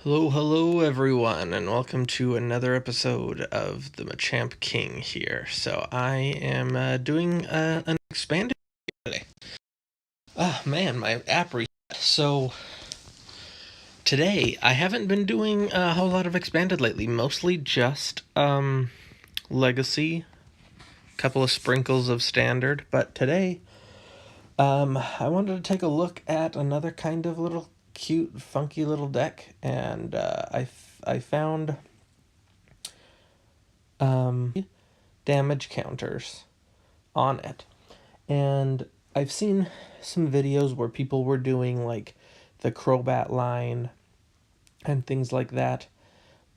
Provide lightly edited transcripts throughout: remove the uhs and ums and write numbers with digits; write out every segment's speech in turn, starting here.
Hello everyone, and welcome to another episode of the Machamp King here. So I am doing an expanded today. Ah man, my app reset. So today I haven't been doing a whole lot of expanded lately. Mostly just legacy, couple of sprinkles of standard. But today, I wanted to take a look at another kind of little cute, funky little deck, and I found damage counters on it. And I've seen some videos where people were doing like the Crobat line and things like that,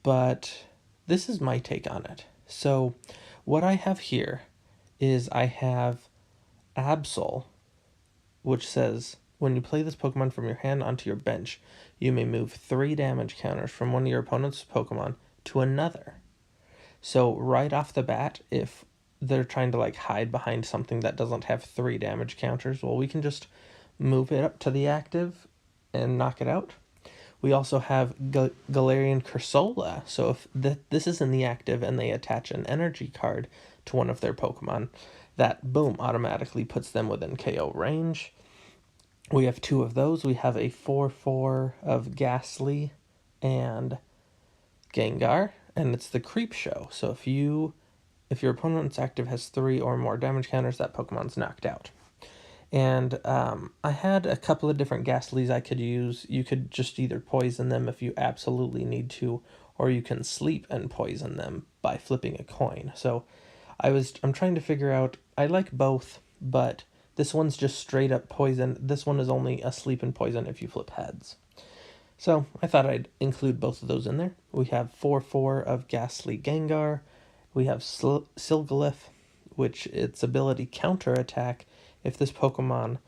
but this is my take on it. So, what I have here is I have Absol, which says when you play this Pokemon from your hand onto your bench, you may move 3 damage counters from one of your opponent's Pokemon to another. So right off the bat, if they're trying to like hide behind something that doesn't have 3 damage counters, well, we can just move it up to the active and knock it out. We also have Galarian Cursola. So if this is in the active and they attach an energy card to one of their Pokemon, that boom automatically puts them within KO range. We have 2 of those. We have a 4/4 of Ghastly and Gengar, and it's the Creep Show. So if your opponent's active has 3 or more damage counters, that Pokemon's knocked out. And I had a couple of different Ghastlies I could use. You could just either poison them if you absolutely need to, or you can sleep and poison them by flipping a coin. So I'm trying to figure out, I like both, but this one's just straight up poison. This one is only a sleep and poison if you flip heads. So I thought I'd include both of those in there. We have 4/4 of Ghastly Gengar. We have Silgalith, which its ability counterattack if this Pokemon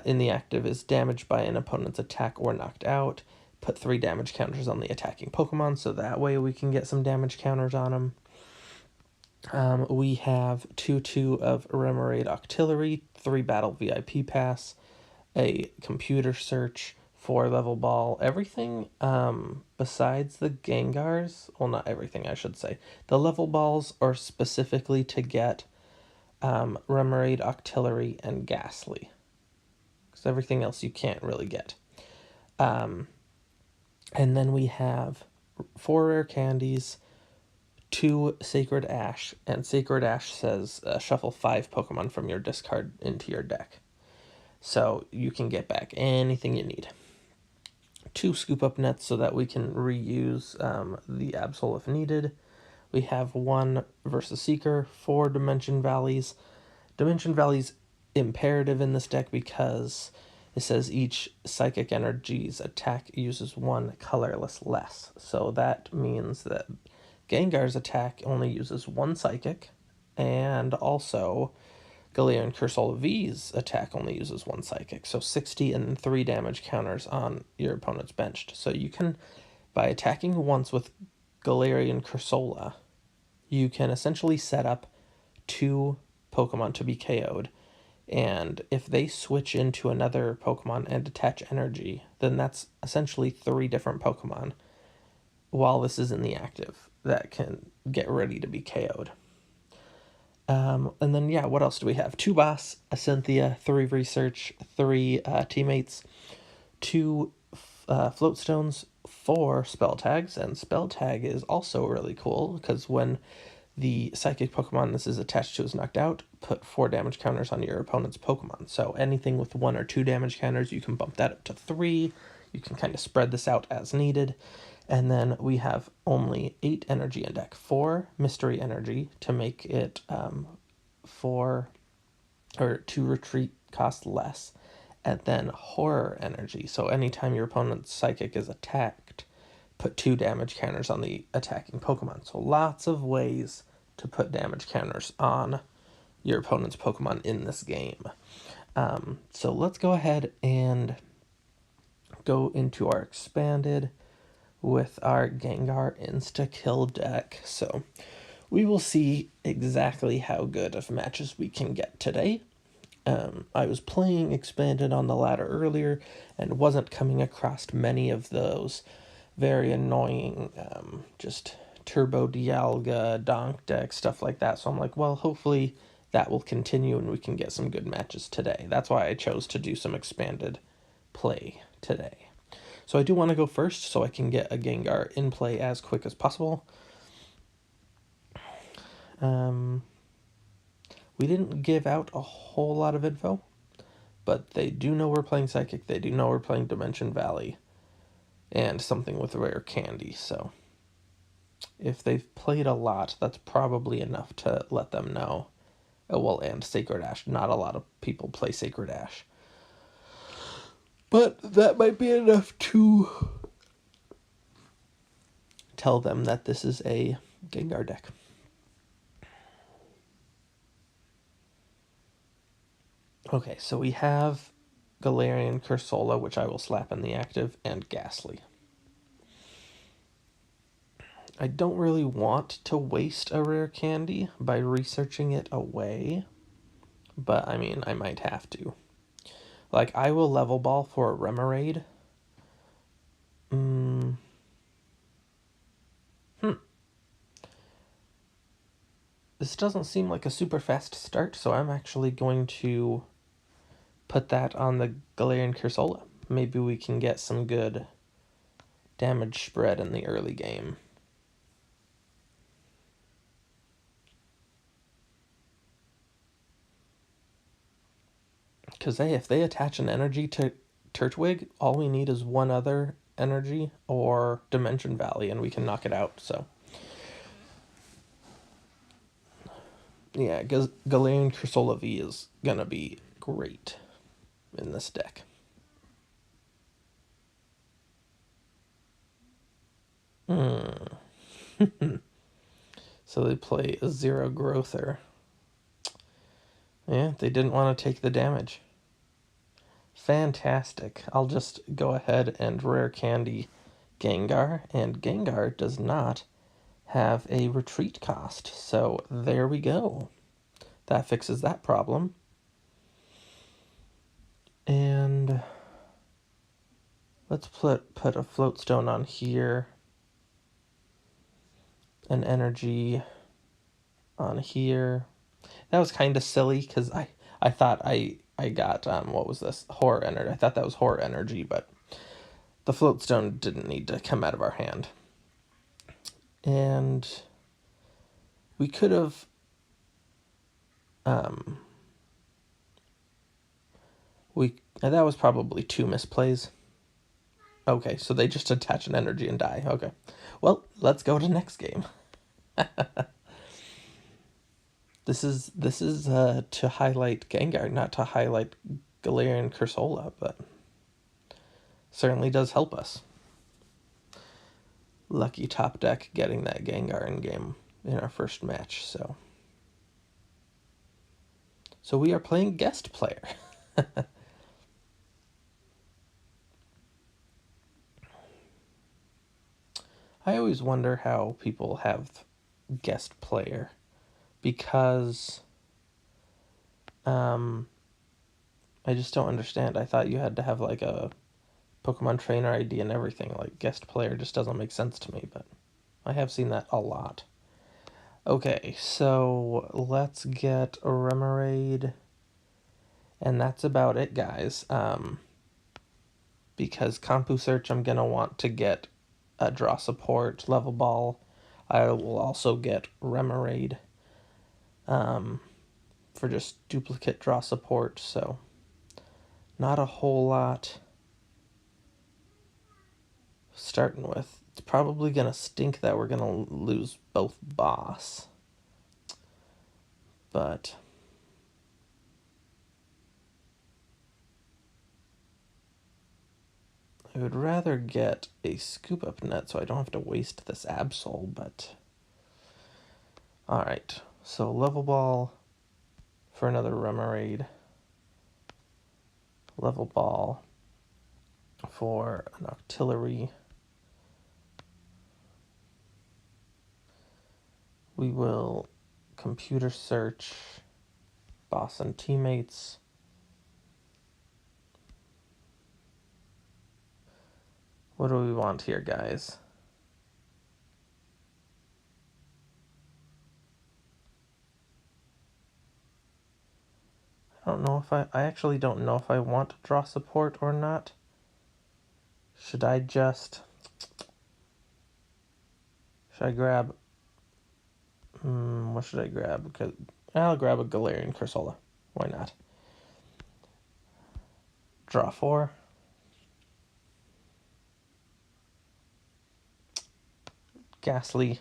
in the active is damaged by an opponent's attack or knocked out. Put 3 damage counters on the attacking Pokemon, so that way we can get some damage counters on them. We have 2/2 of Remoraid Octillery, 3 Battle VIP Pass, a Computer Search, 4 Level Ball, everything besides the Gengars, well, not everything, I should say. The Level Balls are specifically to get Remoraid, Octillery, and Ghastly, because everything else you can't really get. And then we have 4 Rare Candies, 2 Sacred Ash, and Sacred Ash says shuffle 5 Pokemon from your discard into your deck. So you can get back anything you need. 2 Scoop Up Nets so that we can reuse the Absol if needed. We have 1 Versus Seeker, 4 Dimension Valleys. Dimension Valleys imperative in this deck because it says each Psychic Energy's attack uses 1 colorless less. So that means that Gengar's attack only uses 1 Psychic, and also Galarian Cursola V's attack only uses 1 Psychic, so 60 and 3 damage counters on your opponent's benched. So you can, by attacking once with Galarian Cursola, you can essentially set up 2 Pokemon to be KO'd, and if they switch into another Pokemon and attach energy, then that's essentially 3 different Pokemon while this is in the active that can get ready to be KO'd. And then, yeah, what else do we have? 2 Boss, a Cynthia, 3 Research, 3 Teammates, 2 Float Stones, 4 Spell Tags, and Spell Tag is also really cool because when the Psychic Pokemon this is attached to is knocked out, put 4 damage counters on your opponent's Pokemon. So anything with 1 or 2 damage counters, you can bump that up to 3. You can kind of spread this out as needed. And then we have only 8 energy in deck. 4 Mystery Energy to make it 4 or 2 retreat cost less. And then Horror Energy. So anytime your opponent's Psychic is attacked, put 2 damage counters on the attacking Pokemon. So lots of ways to put damage counters on your opponent's Pokemon in this game. So let's go ahead and go into our expanded with our Gengar Insta-kill deck. So we will see exactly how good of matches we can get today. I was playing expanded on the ladder earlier and wasn't coming across many of those very annoying, just Turbo Dialga, Donk deck, stuff like that. So I'm like, well, hopefully that will continue and we can get some good matches today. That's why I chose to do some expanded play today. So I do want to go first so I can get a Gengar in play as quick as possible. We didn't give out a whole lot of info, but they do know we're playing Psychic. They do know we're playing Dimension Valley and something with rare candy. So if they've played a lot, that's probably enough to let them know. Oh, well, and Sacred Ash. Not a lot of people play Sacred Ash. But that might be enough to tell them that this is a Gengar deck. Okay, so we have Galarian Cursola, which I will slap in the active, and Ghastly. I don't really want to waste a rare candy by researching it away, but I mean, I might have to. Like, I will level ball for a Remoraid. This doesn't seem like a super fast start, so I'm actually going to put that on the Galarian Cursola. Maybe we can get some good damage spread in the early game. Because if they attach an energy to Turtwig, all we need is one other energy or Dimension Valley, and we can knock it out. So, yeah, Galarian Cursola V is going to be great in this deck. So they play a Zero Growther. Yeah, they didn't want to take the damage. Fantastic. I'll just go ahead and rare candy Gengar, and Gengar does not have a retreat cost. So there we go. That fixes that problem. And let's put a Floatstone on here. An energy on here. That was kind of silly because I thought I got, what was this? Horror Energy. I thought that was Horror Energy, but the Floatstone didn't need to come out of our hand. And we could have that was probably 2 misplays. Okay, so they just attach an energy and die. Okay. Well, let's go to next game. This is to highlight Gengar, not to highlight Galarian Cursola, but certainly does help us. Lucky top deck getting that Gengar in game in our first match, so we are playing guest player. I always wonder how people have guest player, because I just don't understand. I thought you had to have like a Pokemon trainer ID and everything. Like, guest player just doesn't make sense to me, but I have seen that a lot. Okay, so let's get a Remoraid, and that's about it, guys. Because Compu Search, I'm going to want to get a draw support, level ball. I will also get Remoraid for just duplicate draw support, so not a whole lot starting with. It's probably going to stink that we're going to lose both boss. But I would rather get a Scoop Up Net so I don't have to waste this Absol, but alright. So level ball for another Remoraid. Level ball for an Octillery. We will computer search boss and teammates. What do we want here, guys? I don't know if I actually don't know if I want to draw support or not. Should I grab, what should I grab? Because I'll grab a Galarian Cursola. Why not? Draw 4. Ghastly.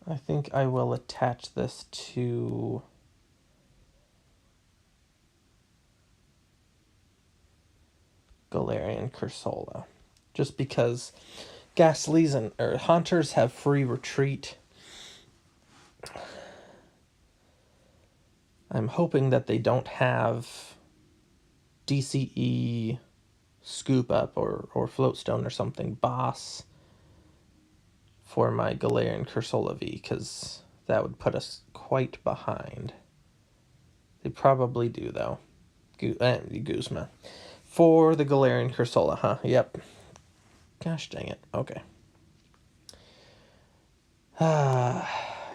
I think I will attach this to Galarian Cursola. Just because Ghastlies or Hunters have free retreat. I'm hoping that they don't have DCE, Scoop Up, or Floatstone or something boss for my Galarian Cursola V, because that would put us quite behind. They probably do, though. Guzma. For the Galarian Cursola, huh? Yep. Gosh dang it. Okay.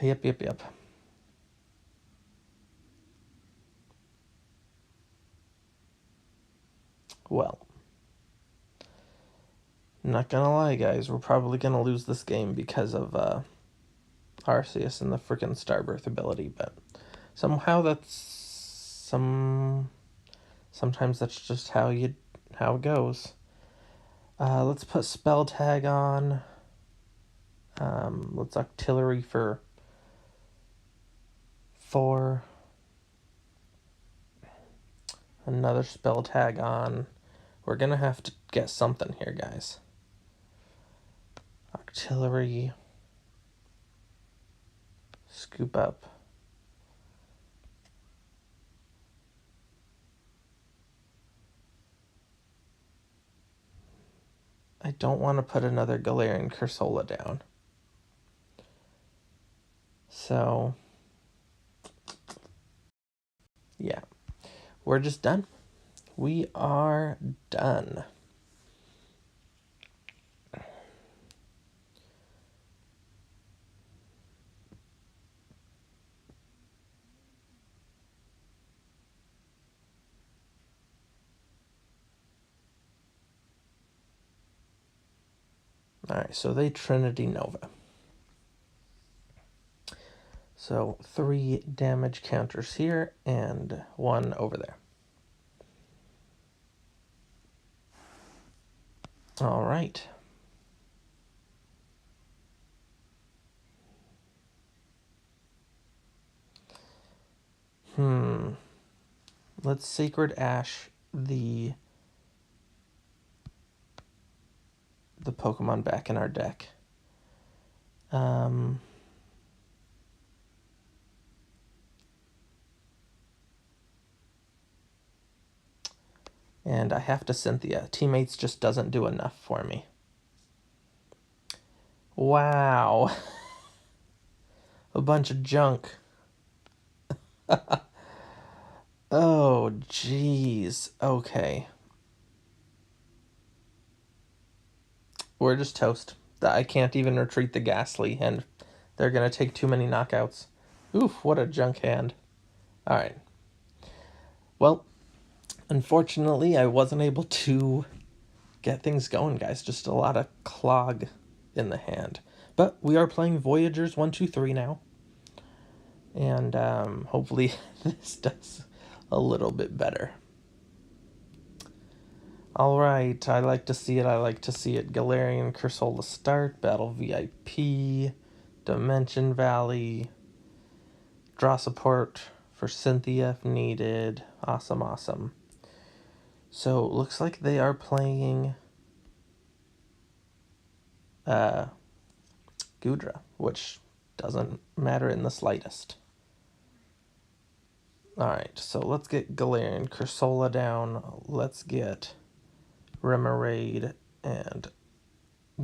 Yep. Well, I'm not gonna lie, guys. We're probably gonna lose this game because of Arceus and the freaking Starbirth ability, but somehow sometimes that's just how it goes. Let's put Spell Tag on. Let's Artillery for 4. Another Spell Tag on. We're gonna have to get something here, guys. Artillery. Scoop Up. I don't want to put another Galarian Cursola down. So, yeah. We're just done. We are done. Alright, so they Trinity Nova. So 3 damage counters here and 1 over there. Alright. Let's Sacred Ash the Pokemon back in our deck. And I have to Cynthia. Teammates just doesn't do enough for me. Wow. A bunch of junk. Oh, jeez. Okay. We're just toast. I can't even retreat the Ghastly, and they're going to take too many knockouts. Oof, what a junk hand. Alright. Well, unfortunately, I wasn't able to get things going, guys. Just a lot of clog in the hand. But we are playing Voyagers 1, 2, 3 now. And hopefully this does a little bit better. Alright, I like to see it. Galarian Cursola start, Battle VIP, Dimension Valley, draw support for Cynthia if needed. Awesome. So, looks like they are playing Gudra, which doesn't matter in the slightest. Alright, so let's get Galarian Cursola down. Let's get Remoraid and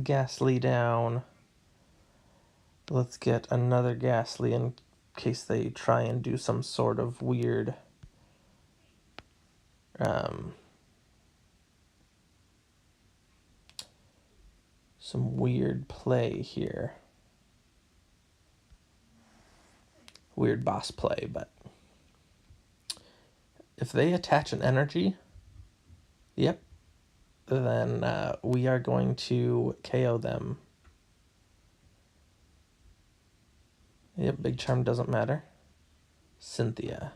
Ghastly down. Let's get another Ghastly in case they try and do some sort of weird some weird play here. Weird boss play, but if they attach an energy, yep, then we are going to KO them. Yep, Big Charm doesn't matter. Cynthia.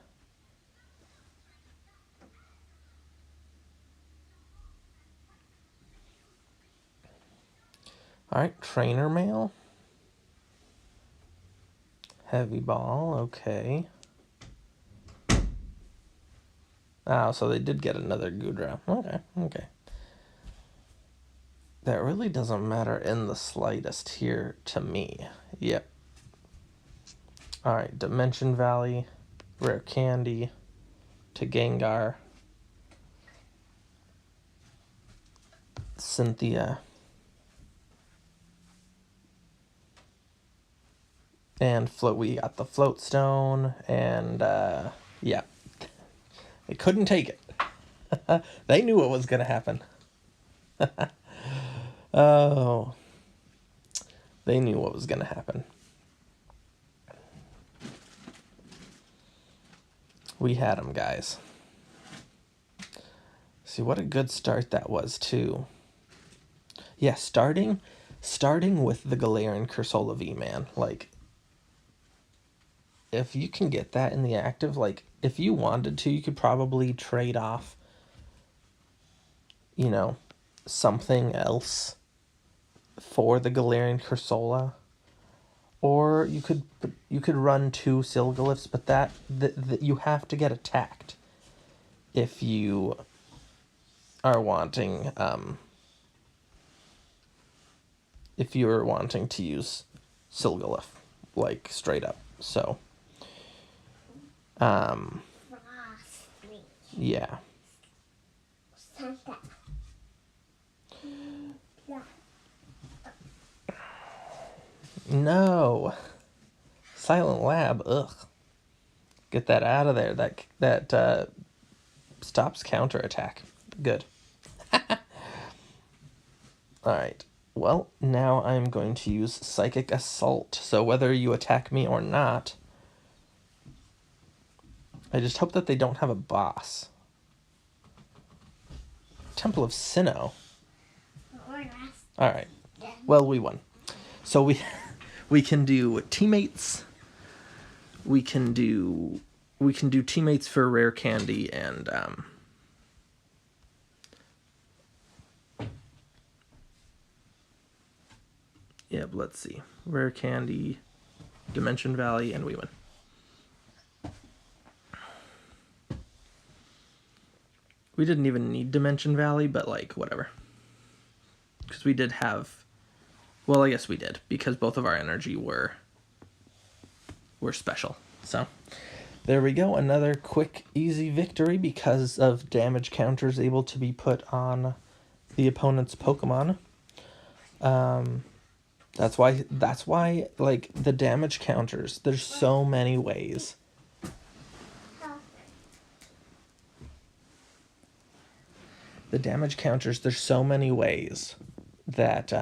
Alright, Trainer Mail. Heavy Ball, okay. Oh, so they did get another Goodra. Okay. That really doesn't matter in the slightest here to me. Yep. Alright, Dimension Valley, Rare Candy to Gengar. Cynthia. And we got the Float Stone, and yeah. They couldn't take it. They knew what was going to happen. Oh. They knew what was going to happen. We had them, guys. See, what a good start that was, too. Yeah, starting with the Galarian Cursola V, man. Like, if you can get that in the active, like, if you wanted to, you could probably trade off, you know, something else for the Galarian Cursola. Or you could run 2 Silgalifts, but that you have to get attacked if you are wanting if you're wanting to use Silgalith, like, straight up. So yeah. No. Silent Lab, ugh. Get that out of there. That stops counterattack. Good. Alright. Well, now I'm going to use Psychic Assault. So whether you attack me or not, I just hope that they don't have a boss. Temple of Sinnoh. Alright. Well, we won. So we can do teammates. We can do teammates for Rare Candy and yeah, let's see. Rare Candy, Dimension Valley, and we win. We didn't even need Dimension Valley, but, like, whatever. Because we did have... Well, I guess we did, because both of our energy were special. So, there we go. Another quick, easy victory because of damage counters able to be put on the opponent's Pokemon. That's why, like, the damage counters, there's so many ways. The damage counters, there's so many ways that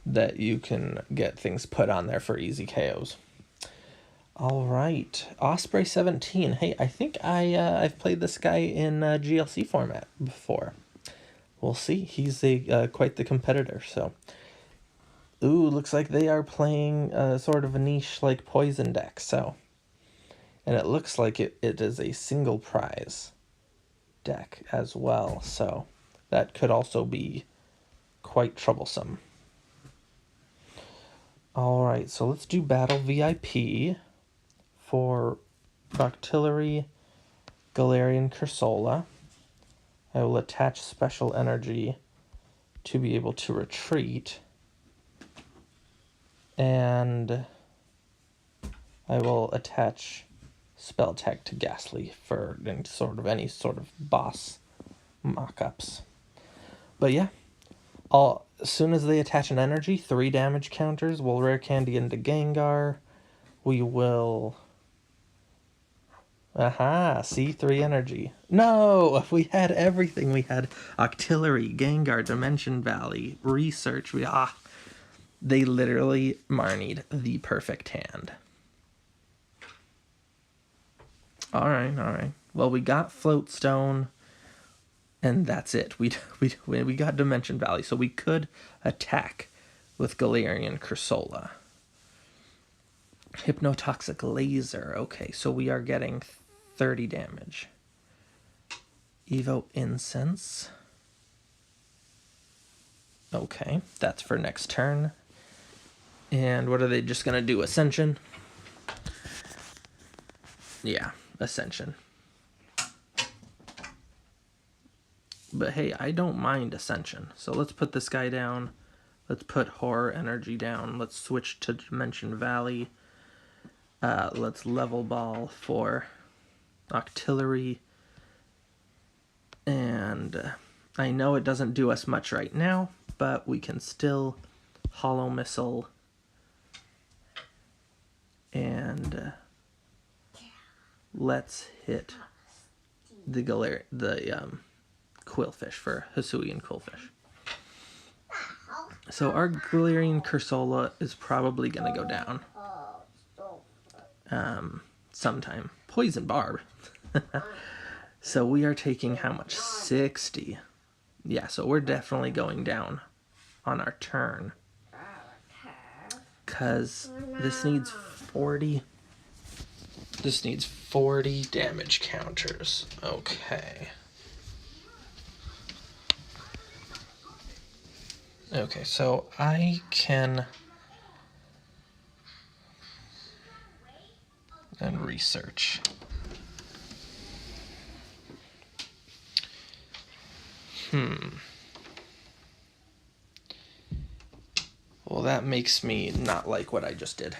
that you can get things put on there for easy KOs. All right, Osprey 17. Hey, I think I've played this guy in GLC format before. We'll see. He's quite the competitor. So, ooh, looks like they are playing sort of a niche like Poison deck. So. And it looks like it is a single prize deck as well, so that could also be quite troublesome. Alright, so let's do Battle VIP for Octillery, Galarian Cursola. I will attach Special Energy to be able to retreat. And I will attach spell tag to Ghastly for any sort of boss mock-ups. But yeah, as soon as they attach an energy, 3 damage counters. We'll rare candy into Gengar. We will... Aha, C3 energy. No, we had everything. We had Octillery, Gengar, Dimension Valley, Research. They literally Marnied the perfect hand. Alright. Well, we got Floatstone, and that's it. We got Dimension Valley, so we could attack with Galarian Cursola. Hypnotoxic Laser. Okay, so we are getting 30 damage. Evo Incense. Okay, that's for next turn. And what are they just going to do? Ascension? Yeah, Ascension. But hey, I don't mind Ascension. So let's put this guy down. Let's put Horror Energy down. Let's switch to Dimension Valley. Let's Level Ball for Octillery. And I know it doesn't do us much right now, but we can still Hollow Missile. And let's hit the Quillfish for Hisuian Quillfish. So our Galarian Cursola is probably going to go down sometime. Poison Barb. So we are taking how much? 60. Yeah, so we're definitely going down on our turn. Because this needs 40. This needs 40 damage counters. Okay. Okay, so I can... and research. Well, that makes me not like what I just did.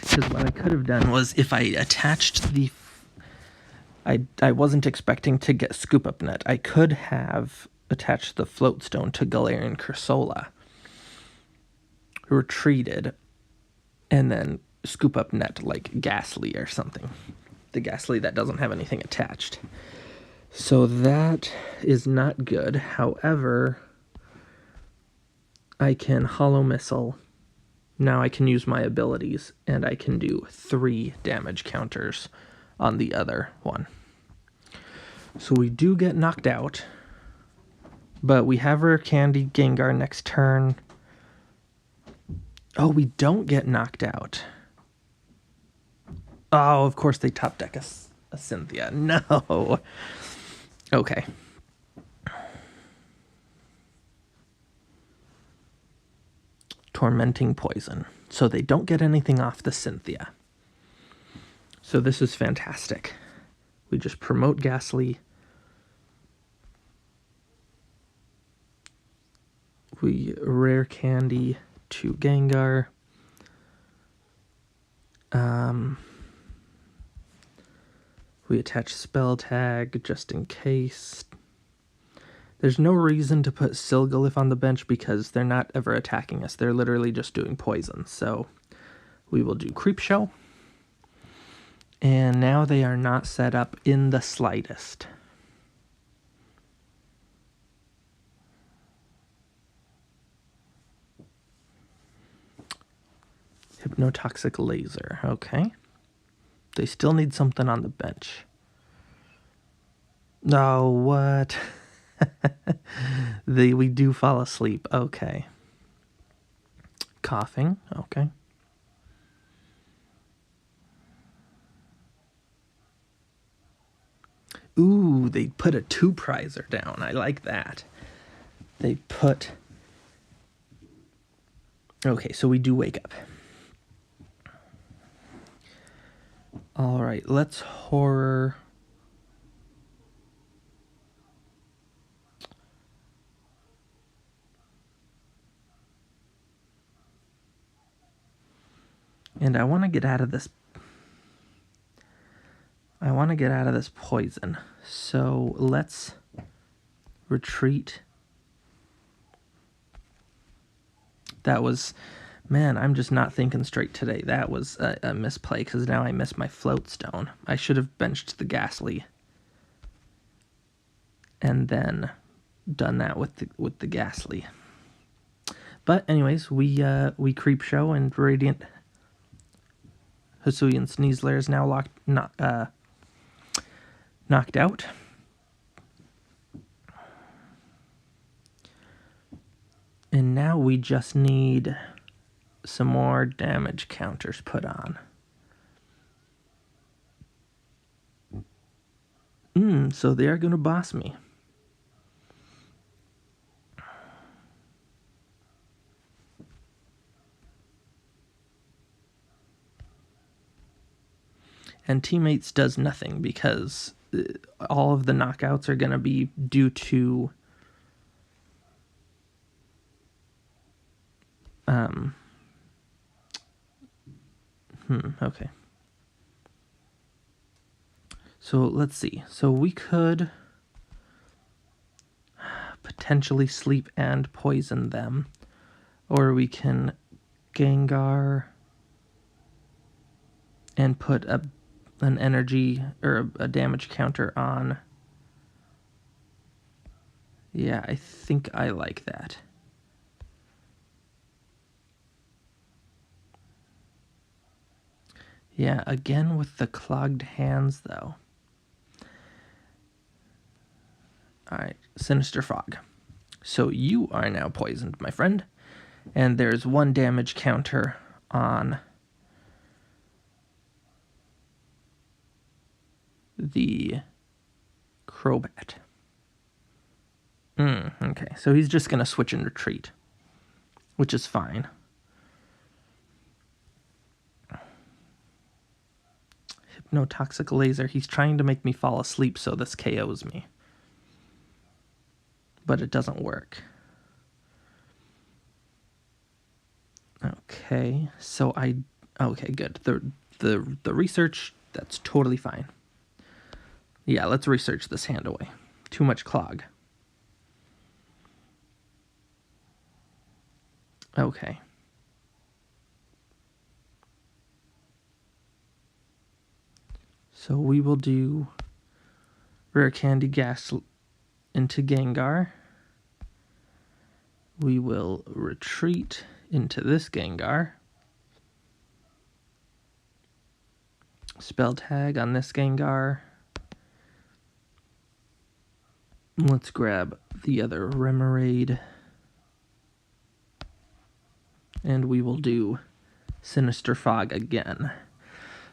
Because what I could have done was if I attached the... I wasn't expecting to get Scoop Up Net. I could have attached the Floatstone to Galarian Cursola, retreated, and then Scoop Up Net like Ghastly or something. The Ghastly that doesn't have anything attached. So that is not good. However, I can Hollow Missile. Now I can use my abilities, and I can do 3 damage counters on the other one. So we do get knocked out, but we have Rare Candy Gengar next turn. Oh, we don't get knocked out. Oh, of course they top deck a Cynthia. No. Okay. Tormenting Poison. So they don't get anything off the Cynthia. So this is fantastic. We just promote Ghastly. We Rare Candy to Gengar. We attach Spell Tag just in case. There's no reason to put Silgalith on the bench because they're not ever attacking us. They're literally just doing poison. So we will do Creepshow. And now they are not set up in the slightest. Hypnotoxic Laser. Okay. They still need something on the bench. Oh, what? We do fall asleep. Okay. Coughing. Okay. Ooh, they put a 2-prizer down. I like that. They put... Okay, so we do wake up. Alright, let's horror... And I want to get out of this. want to get out of this poison. So let's retreat. That was, man, I'm just not thinking straight today. That was a misplay because now I missed my float stone. I should have benched the Ghastly and then done that with the Ghastly. But anyways, we Creep Show and Radiant Hisuian Sneasler is now knocked out. And now we just need some more damage counters put on. So they are going to boss me. And Teammates does nothing because all of the knockouts are going to be due to okay. So let's see. So we could potentially sleep and poison them, or we can Gengar and put an energy or a damage counter on. Yeah, I think I like that. Yeah, again with the clogged hands, though. Alright, Sinister Fog. So you are now poisoned, my friend. And there's one damage counter on the Crobat. Okay, so he's just going to switch and retreat, which is fine. Hypnotoxic Laser. He's trying to make me fall asleep so this KOs me. But it doesn't work. Okay, so okay, good. The research, that's totally fine. Yeah, let's research this hand away. Too much clog. Okay. So we will do Rare Candy Gas into Gengar. We will retreat into this Gengar. Spell Tag on this Gengar. Let's grab the other Remoraid. And we will do Sinister Fog again.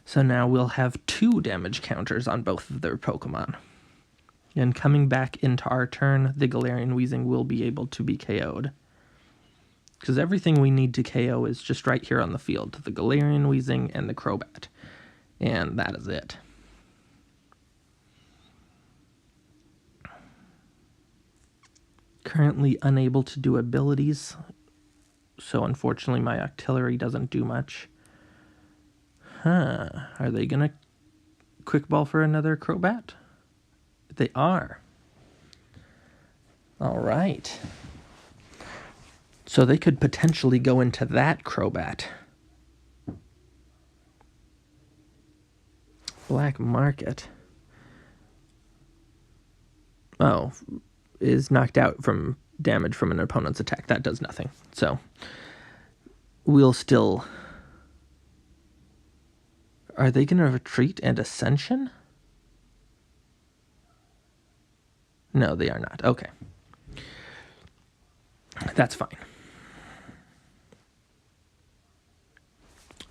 So now we'll have 2 damage counters on both of their Pokemon. And coming back into our turn, the Galarian Weezing will be able to be KO'd. Because everything we need to KO is just right here on the field. The Galarian Weezing and the Crobat. And that is it. Currently unable to do abilities. So unfortunately my Octillery doesn't do much. Are they going to Quick Ball for another Crobat? They are. All right. So they could potentially go into that Crobat. Black Market. Oh, is knocked out from damage from an opponent's attack. That does nothing. So we'll still... Are they going to retreat and Ascension? No, they are not. Okay. That's fine.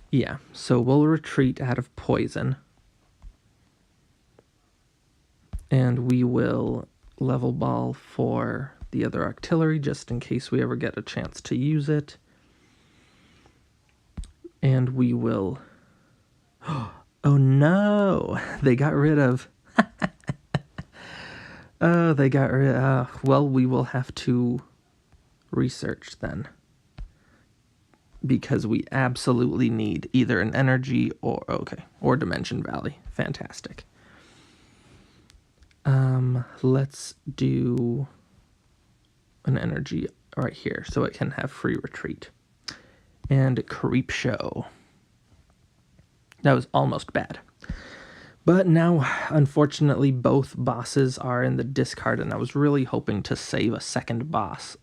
Yeah, so we'll retreat out of Poison. And we will level ball for the other Octillery, just in case we ever get a chance to use it. And we will... Oh no! They got rid of... Oh, they got rid of... well, we will have to research then. Because we absolutely need either an energy or... Okay, or Dimension Valley. Fantastic. Let's do an energy right here so it can have free retreat. And Creep Show. That was almost bad. But now, unfortunately, both bosses are in the discard, and I was really hoping to save a second boss.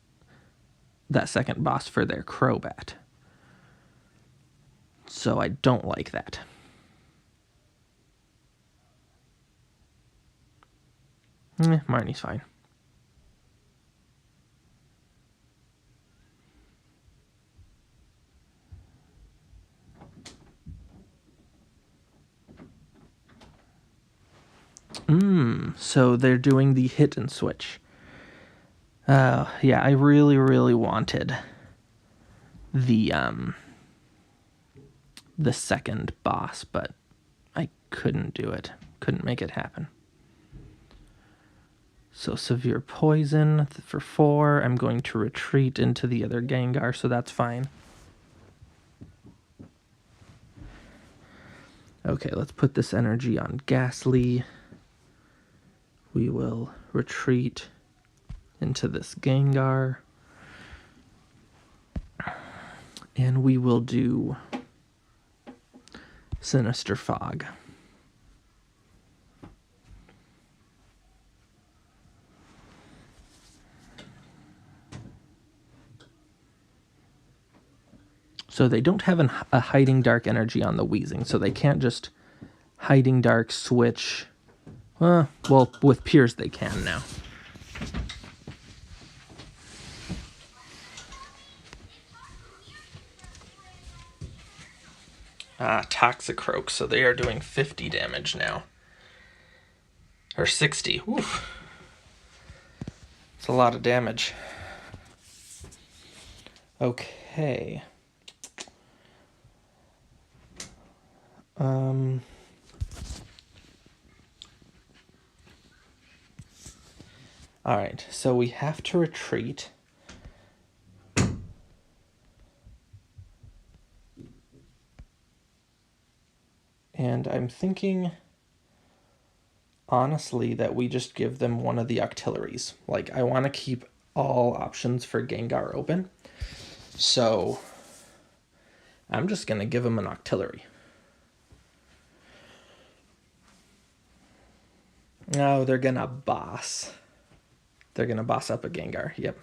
That second boss for their Crobat. So I don't like that. Marnie's fine. So they're doing the hit and switch. Yeah, I really, really wanted the second boss, but I couldn't do it. Couldn't make it happen. So severe poison for 4. I'm going to retreat into the other Gengar, so that's fine. Okay, let's put this energy on Ghastly. We will retreat into this Gengar. And we will do Sinister Fog. So they don't have a Hiding Dark energy on the Weezing, so they can't just Hiding Dark switch. Well, with Piers they can now. Toxicroak, so they are doing 50 damage now. Or 60. Oof. It's a lot of damage. Okay. Alright, so we have to retreat. And I'm thinking, honestly, that we just give them one of the Octilleries. Like, I want to keep all options for Gengar open. So, I'm just going to give them an Octillery. No, they're going to boss. They're going to boss up a Gengar, yep.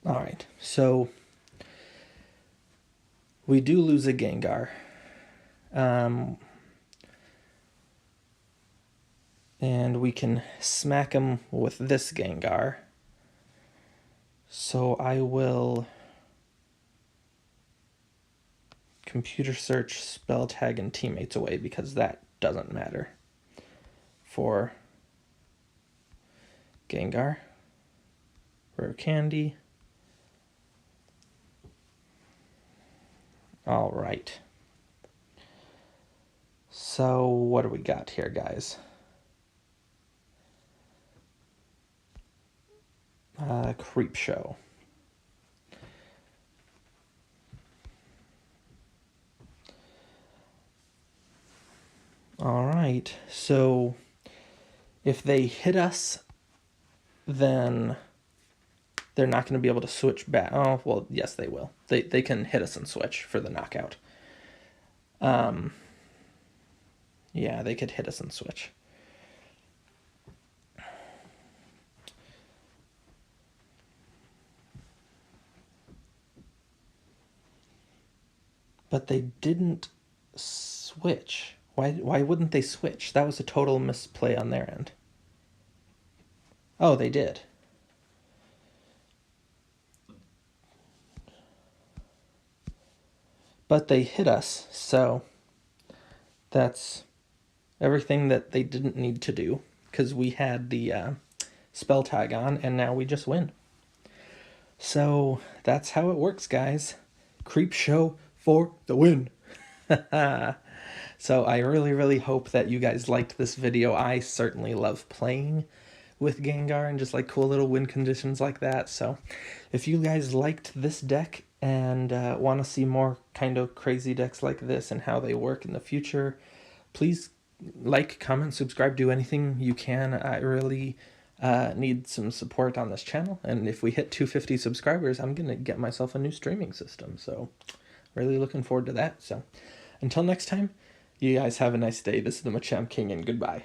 Alright, so we do lose a Gengar. And we can smack him with this Gengar. So I will computer search, spell tag, and teammates away because that doesn't matter for Gengar. Rare Candy. All right. So what do we got here, guys? Creep Show. All right. So if they hit us, then they're not going to be able to switch back. Oh, well, yes, they will. They can hit us and switch for the knockout. Yeah, they could hit us and switch. But they didn't switch. Why wouldn't they switch? That was a total misplay on their end. Oh, they did. But they hit us, so that's everything that they didn't need to do, because we had the spell tag on, and now we just win. So that's how it works, guys. Creep Show for the win. So I really, really hope that you guys liked this video. I certainly love playing with Gengar and just like cool little win conditions like that. So if you guys liked this deck and want to see more kind of crazy decks like this and how they work in the future, please like, comment, subscribe, do anything you can. I really need some support on this channel, and if we hit 250 subscribers, I'm gonna get myself a new streaming system, so really looking forward to that. So until next time, you guys have a nice day. This is the Machamp King, and goodbye.